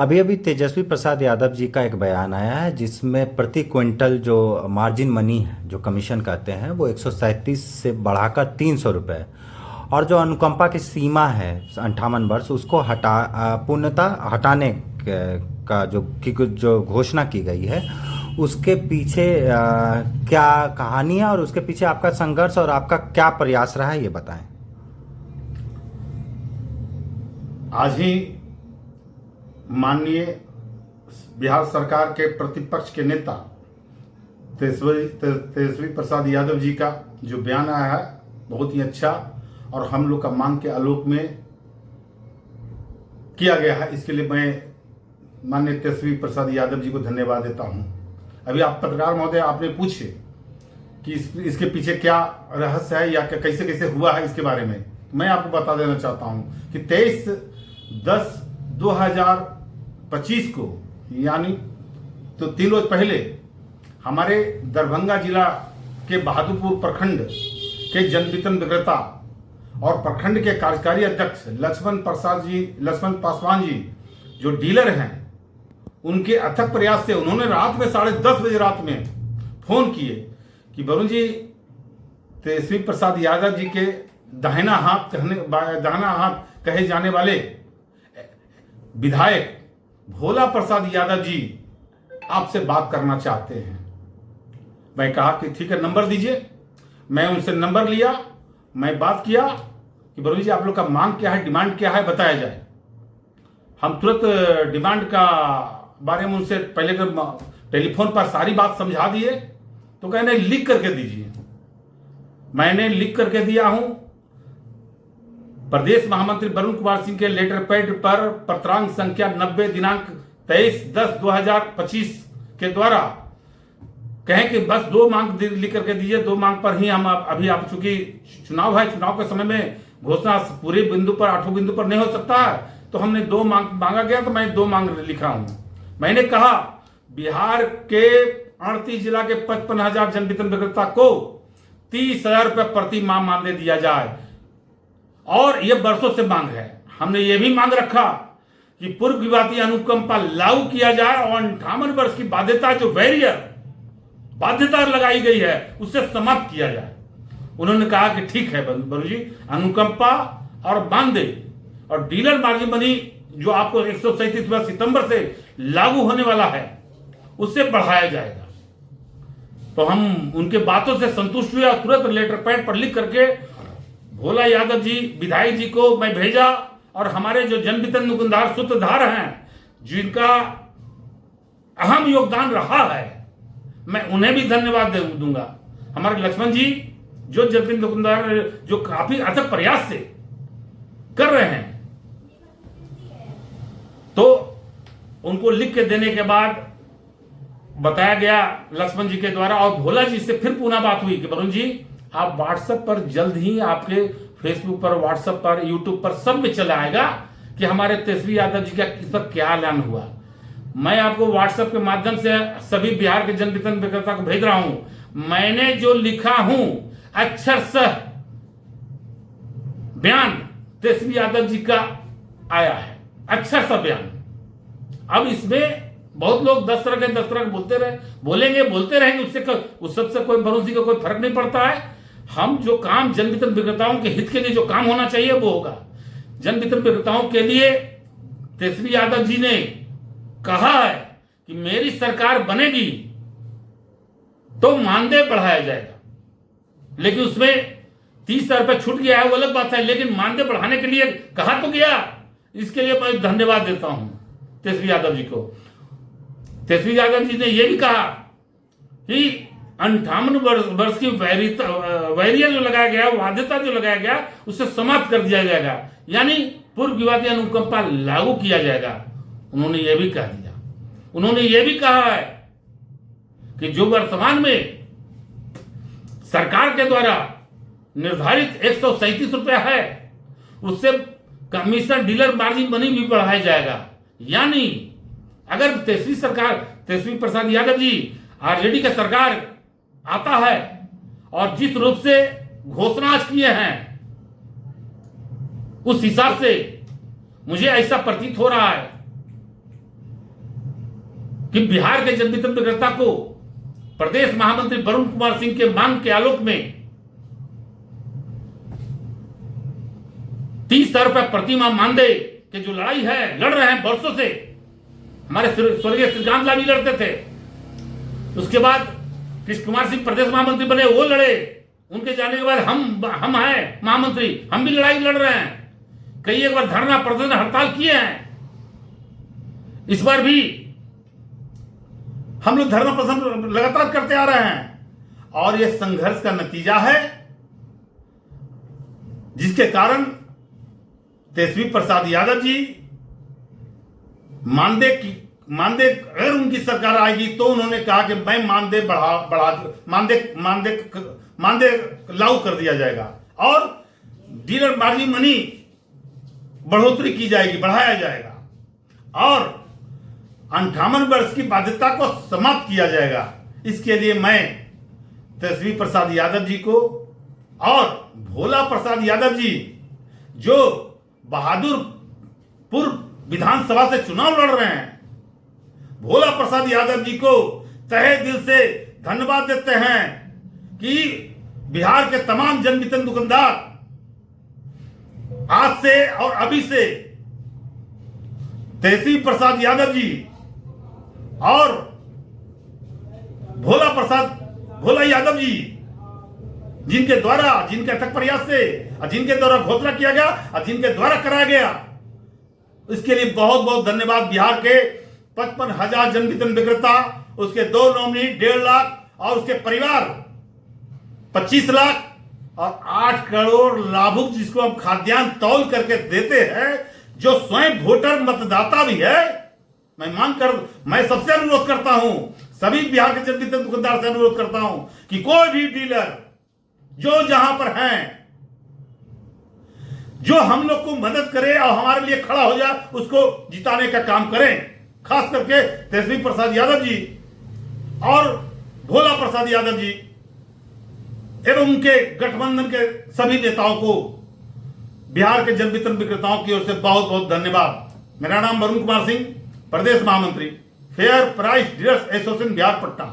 अभी अभी तेजस्वी प्रसाद यादव जी का एक बयान आया है जिसमें प्रति क्विंटल जो मार्जिन मनी है, जो कमीशन कहते हैं, वो 137 से बढ़ाकर 300 रुपये, और जो अनुकंपा की सीमा है 58 वर्ष, उसको पूर्णतः हटाने का जो घोषणा की गई है, उसके पीछे क्या कहानी है और उसके पीछे आपका संघर्ष और आपका क्या प्रयास रहा है, ये बताएं। आज ही माननीय बिहार सरकार के प्रतिपक्ष के नेता तेजस्वी प्रसाद यादव जी का जो बयान आया है, बहुत ही अच्छा और हम लोग का मांग के आलोक में किया गया है। इसके लिए मैं माननीय तेजस्वी प्रसाद यादव जी को धन्यवाद देता हूं। अभी आप पत्रकार महोदय आपने पूछे कि इसके पीछे क्या रहस्य है या कैसे कैसे हुआ है, इसके बारे में मैं आपको बता देना चाहता हूं कि 23/10/2025 को, यानी तो 3 रोज पहले, हमारे दरभंगा जिला के बहादुरपुर प्रखंड के जनवितरण विक्रेता और प्रखंड के कार्यकारी अध्यक्ष लक्ष्मण पासवान जी जो डीलर हैं, उनके अथक प्रयास से उन्होंने रात में 10:30 बजे रात में फोन किए कि वरुण जी, तेजस्वी प्रसाद यादव जी के दाहिना हाथ कहे जाने वाले विधायक भोला प्रसाद यादव जी आपसे बात करना चाहते हैं। मैं कहा कि ठीक है, नंबर दीजिए। मैं उनसे नंबर लिया, मैं बात किया कि वरुण जी, आप लोग का मांग क्या है, डिमांड क्या है, बताया जाए। हम तुरंत डिमांड का बारे में उनसे पहले टेलीफोन पर सारी बात समझा दिए। तो कहने लिख करके दीजिए। मैंने लिख करके दिया हूं। प्रदेश महामंत्री वरुण कुमार सिंह के लेटर पैड पर पत्रांक संख्या 90 दिनांक 23/10/2025 के द्वारा कहें कि बस 2 मांग लिख करके दीजिए। 2 मांग पर ही हम अभी आप, चूंकि चुनाव है, चुनाव के समय में घोषणा पूरे बिंदु पर, 8 बिंदु पर नहीं हो सकता है, तो हमने 2 मांग मांगा गया, तो मैं 2 मांग लिखा हूं। मैंने कहा बिहार के 38 जिला के 55,000 जनवितरण विक्रेता को 30,000 रुपये प्रति माह मानदेय दिया जाए, और यह वर्षों से मांग है। हमने यह भी मांग रखा कि पूर्व विवादी अनुकंपा लागू किया जाए और 58 वर्ष की बाध्यता, जो बाध्यता लगाई गई है, उससे समाप्त किया जाए। उन्होंने कहा कि ठीक है वरुण जी, अनुकंपा और मानदेय और डीलर मार्जिन मनी जो आपको 137 सितंबर से लागू होने वाला है, उससे बढ़ाया जाएगा। तो हम उनके बातों से संतुष्ट हुए और तुरंत लेटर पैड पर लिख करके भोला यादव जी विधायक जी को मैं भेजा, और हमारे जो जनवितरण दुकानदार सूत्रधार हैं, जिनका अहम योगदान रहा है, मैं उन्हें भी धन्यवाद दूंगा। हमारे लक्ष्मण जी जो जनवितरण दुकानदार, जो काफी अथक प्रयास से कर रहे हैं, तो उनको लिख के देने के बाद बताया गया लक्ष्मण जी के द्वारा, और भोला जी से फिर पुनः बात हुई कि वरुण जी, आप व्हाट्सएप पर जल्द ही, आपके फेसबुक पर, व्हाट्सएप पर, यूट्यूब पर सब में चला आएगा कि हमारे तेजस्वी यादव जी का इस पर क्या ऐलान हुआ। मैं आपको व्हाट्सएप के माध्यम से सभी बिहार के जनवितरण विक्रेता को भेज रहा हूं। मैंने जो लिखा हूं अक्षरशः बयान तेजस्वी यादव जी का आया है, अक्षरशः बयान। अब इसमें बहुत लोग 10 तरह के बोलते रहेंगे, उस सबसे कोई वरुण जी का कोई फर्क नहीं पड़ता है। हम जो काम जनवितरण विक्रेताओं के हित के लिए जो काम होना चाहिए वो होगा। जनवितरण विक्रेताओं के लिए तेजस्वी यादव जी ने कहा है कि मेरी सरकार बनेगी तो मानदेय बढ़ाया जाएगा, लेकिन उसमें 30,000 रुपये छूट गया है, वो अलग बात है, लेकिन मानदेय बढ़ाने के लिए कहा तो गया। इसके लिए मैं धन्यवाद देता हूं तेजस्वी यादव जी को। तेजस्वी यादव जी ने यह भी कहा कि 58 वर्ष की वैरियर जो लगाया गया, बाध्यता जो लगाया गया, उससे समाप्त कर दिया जाएगा, यानी पूर्व विवादी अनुकंपा लागू किया जाएगा। उन्होंने यह भी कह दिया। उन्होंने यह भी कहा है कि जो वर्तमान में सरकार के द्वारा निर्धारित 137 रुपया है, उससे कमीशन डीलर मार्जिन मनी भी बढ़ाया जाएगा। यानी अगर तेजस्वी प्रसाद यादव जी आरजेडी का सरकार आता है और जिस रूप से घोषणा आज किए हैं, उस हिसाब से मुझे ऐसा प्रतीत हो रहा है कि बिहार के जन वितरण विक्रेता को प्रदेश महामंत्री वरुण कुमार सिंह के मांग के आलोक में 30,000 रुपए प्रति माह मानदेय के जो लड़ाई है, लड़ रहे हैं वर्षों से, हमारे स्वर्गीय श्रीकांत लाल भी लड़ते थे, उसके बाद कृष्ण कुमार सिंह प्रदेश महामंत्री बने, वो लड़े, उनके जाने के बाद हम हैं महामंत्री, हम भी लड़ाई लड़ रहे हैं, कई एक बार धरना प्रदर्शन हड़ताल किए हैं, इस बार भी हम लोग धरना प्रदर्शन लगातार करते आ रहे हैं और यह संघर्ष का नतीजा है जिसके कारण तेजस्वी प्रसाद यादव जी मानदेय अगर उनकी सरकार आएगी तो उन्होंने कहा कि मैं मानदेय लागू कर दिया जाएगा और डीलर मार्जिन मनी बढ़ोतरी की जाएगी, बढ़ाया जाएगा और 58 वर्ष की बाध्यता को समाप्त किया जाएगा। इसके लिए मैं तेजस्वी प्रसाद यादव जी को और भोला प्रसाद यादव जी जो बहादुरपुर विधानसभा से चुनाव लड़ रहे हैं, भोला प्रसाद यादव जी को तहे दिल से धन्यवाद देते हैं कि बिहार के तमाम जन वितरण दुकानदार आज से और अभी से तेजस्वी प्रसाद यादव जी और भोला यादव जी जिनके अथक प्रयास से और जिनके द्वारा घोषणा किया गया और जिनके द्वारा कराया गया, इसके लिए बहुत बहुत धन्यवाद। बिहार के 55,000 जन वितरण विक्रेता, उसके 2 नॉमिनी 1.5 लाख और उसके परिवार 25 लाख और 8 करोड़ लाभुक जिसको हम खाद्यान्न तौल करके देते हैं, जो स्वयं वोटर मतदाता भी है। मैं सबसे अनुरोध करता हूं, सभी बिहार के जन वितरण दुकानदार से अनुरोध करता हूं कि कोई भी डीलर जो जहां पर हैं, जो हम लोग को मदद करे और हमारे लिए खड़ा हो जाए, उसको जिताने का काम करें। खास करके तेजस्वी प्रसाद यादव जी और भोला प्रसाद यादव जी एवं उनके गठबंधन के सभी नेताओं को बिहार के जन वितरण विक्रेताओं की ओर से बहुत बहुत धन्यवाद। मेरा नाम वरुण कुमार सिंह, प्रदेश महामंत्री, fair price dealers association Bihar Patna.